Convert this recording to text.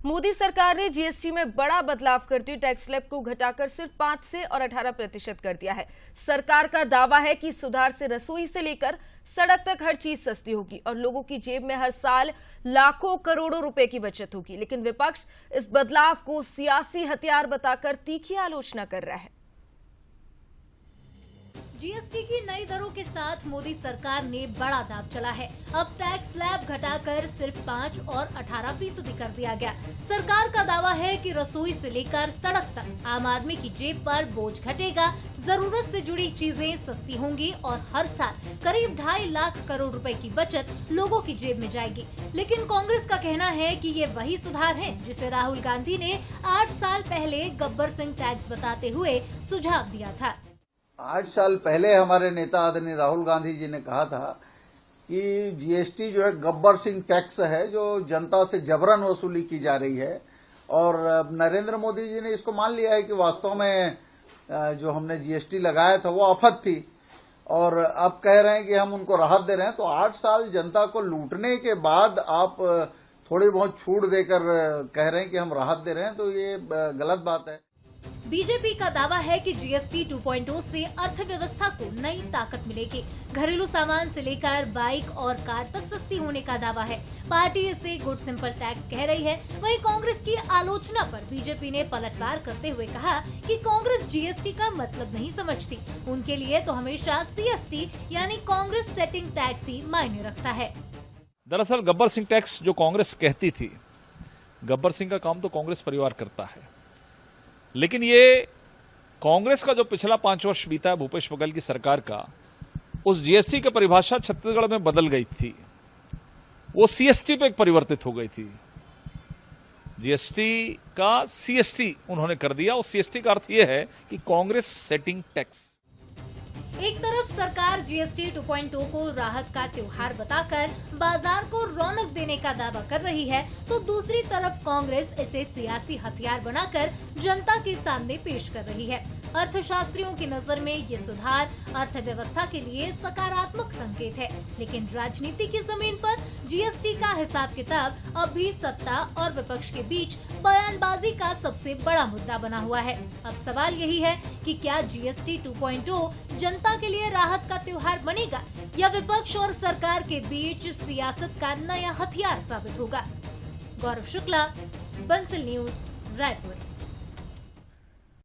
मोदी सरकार ने जीएसटी में बड़ा बदलाव करते हुए टैक्स स्लैब को घटाकर सिर्फ 5 से और 18% कर दिया है। सरकार का दावा है कि सुधार से रसोई से लेकर सड़क तक हर चीज सस्ती होगी और लोगों की जेब में हर साल लाखों करोड़ों रुपए की बचत होगी। लेकिन विपक्ष इस बदलाव को सियासी हथियार बताकर तीखी आलोचना कर रहा है। जीएसटी की नई दरों के साथ मोदी सरकार ने बड़ा दांव चला है। अब टैक्स स्लैब घटाकर सिर्फ 5 और 18% कर दिया गया। सरकार का दावा है कि रसोई से लेकर सड़क तक आम आदमी की जेब पर बोझ घटेगा, जरूरत से जुड़ी चीजें सस्ती होंगी और हर साल करीब 2.5 लाख करोड़ रुपए की बचत लोगों की जेब में जाएगी। लेकिन कांग्रेस का कहना है कि ये वही सुधार है जिसे राहुल गांधी ने 8 साल पहले गब्बर सिंह टैक्स बताते हुए सुझाव दिया था। 8 साल पहले हमारे नेता आदरणीय राहुल गांधी जी ने कहा था कि जीएसटी जो है गब्बर सिंह टैक्स है, जो जनता से जबरन वसूली की जा रही है। और नरेंद्र मोदी जी ने इसको मान लिया है कि वास्तव में जो हमने जीएसटी लगाया था वो आफत थी और अब कह रहे हैं कि हम उनको राहत दे रहे हैं। तो 8 साल जनता को लूटने के बाद आप थोड़ी बहुत छूट देकर कह रहे हैं कि हम राहत दे रहे हैं, तो ये गलत बात है। बीजेपी का दावा है कि जीएसटी 2.0 से अर्थव्यवस्था को नई ताकत मिलेगी। घरेलू सामान से लेकर बाइक और कार तक सस्ती होने का दावा है। पार्टी इसे गुड सिंपल टैक्स कह रही है। वहीं कांग्रेस की आलोचना पर बीजेपी ने पलटवार करते हुए कहा कि कांग्रेस जीएसटी का मतलब नहीं समझती। उनके लिए तो हमेशा सीएसटी यानी कांग्रेस सेटिंग टैक्स ही मायने रखता है। दरअसल गब्बर सिंह टैक्स जो कांग्रेस कहती थी, गब्बर सिंह का काम तो कांग्रेस परिवार करता है, लेकिन ये कांग्रेस का जो पिछला 5 वर्ष बीता है भूपेश बघेल की सरकार का, उस जीएसटी की परिभाषा छत्तीसगढ़ में बदल गई थी। वो सीएसटी पे परिवर्तित हो गई थी। जीएसटी का सीएसटी उन्होंने कर दिया। उस सीएसटी का अर्थ यह है कि कांग्रेस सेटिंग टैक्स। एक तरफ सरकार जीएसटी 2.0 को राहत का त्योहार बताकर बाजार को रौनक देने का दावा कर रही है, तो दूसरी तरफ कांग्रेस इसे सियासी हथियार बनाकर जनता के सामने पेश कर रही है। अर्थशास्त्रियों की नजर में ये सुधार अर्थव्यवस्था के लिए सकारात्मक संकेत है, लेकिन राजनीति की जमीन पर जीएसटी का हिसाब किताब अब भी सत्ता और विपक्ष के बीच बयानबाजी का सबसे बड़ा मुद्दा बना हुआ है। अब सवाल यही है कि क्या जीएसटी 2.0 जनता के लिए राहत का त्योहार बनेगा या विपक्ष और सरकार के बीच सियासत का नया हथियार साबित होगा। गौरव शुक्ला, बंसल न्यूज, रायपुर।